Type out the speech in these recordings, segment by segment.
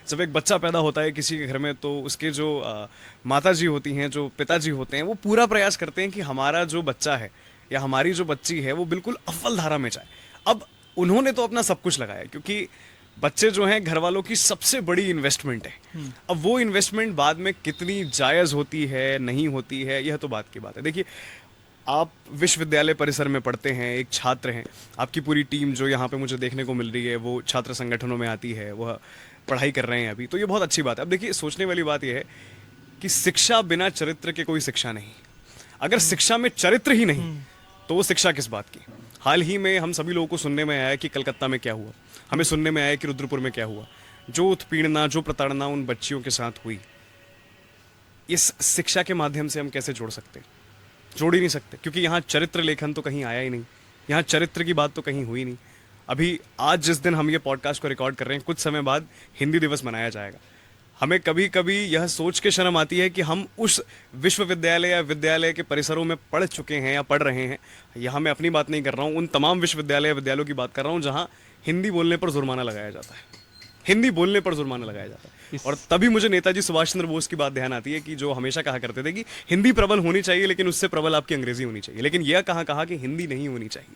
जब एक बच्चा पैदा होता है किसी के घर में तो उसके जो माता जी होती हैं, जो पिताजी होते हैं, वो पूरा प्रयास करते हैं कि हमारा जो बच्चा है या हमारी जो बच्ची है वो बिल्कुल अव्वल धारा में जाए। अब उन्होंने तो अपना सब कुछ लगाया, क्योंकि बच्चे जो हैं घर वालों की सबसे बड़ी इन्वेस्टमेंट है। अब वो इन्वेस्टमेंट बाद में कितनी जायज़ होती है नहीं होती है, यह तो बात की बात है। देखिए, आप विश्वविद्यालय परिसर में पढ़ते हैं, एक छात्र हैं, आपकी पूरी टीम जो यहाँ पे मुझे देखने को मिल रही है वो छात्र संगठनों में आती है, वह पढ़ाई कर रहे हैं अभी, तो ये बहुत अच्छी बात है। अब देखिए, सोचने वाली बात यह है कि शिक्षा बिना चरित्र के कोई शिक्षा नहीं। अगर शिक्षा में चरित्र ही नहीं तो वो शिक्षा किस बात की। हाल ही में हम सभी लोगों को सुनने में आया कि कलकत्ता में क्या हुआ, हमें सुनने में आया कि रुद्रपुर में क्या हुआ, जो उत्पीड़ना, जो प्रताड़ना उन बच्चियों के साथ हुई, इस शिक्षा के माध्यम से हम कैसे जोड़ सकते हैं? जोड़ ही नहीं सकते, क्योंकि यहाँ चरित्र लेखन तो कहीं आया ही नहीं, यहाँ चरित्र की बात तो कहीं हुई नहीं। अभी आज जिस दिन हम ये पॉडकास्ट को रिकॉर्ड कर रहे हैं, कुछ समय बाद हिंदी दिवस मनाया जाएगा। हमें कभी कभी यह सोच के शर्म आती है कि हम उस विश्वविद्यालय या विद्यालय के परिसरों में पढ़ चुके हैं या पढ़ रहे हैं। यहाँ मैं अपनी बात नहीं कर रहा हूँ, उन तमाम विश्वविद्यालय या विद्यालयों की बात कर रहा हूँ जहाँ हिंदी बोलने पर जुर्माना लगाया जाता है। हिंदी बोलने पर जुर्माना लगाया जाता है। और तभी मुझे नेताजी सुभाष चंद्र बोस की बात ध्यान आती है कि जो हमेशा कहा करते थे कि हिंदी प्रबल होनी चाहिए, लेकिन उससे प्रबल आपकी अंग्रेजी होनी चाहिए। लेकिन यह कहा कि हिंदी नहीं होनी चाहिए।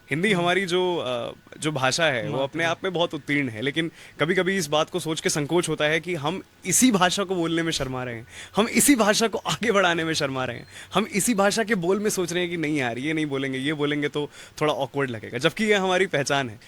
हिंदी हमारी जो भाषा है वो अपने आप में बहुत उत्तीर्ण है, लेकिन कभी कभी इस बात को सोच के संकोच होता है कि हम इसी भाषा को बोलने में शर्मा रहे हैं, हम इसी भाषा को आगे बढ़ाने में शर्मा रहे हैं, हम इसी भाषा के बोल में सोच रहे हैं कि नहीं यार ये नहीं बोलेंगे, ये बोलेंगे तो थोड़ा ऑकवर्ड लगेगा, जबकि ये हमारी पहचान है।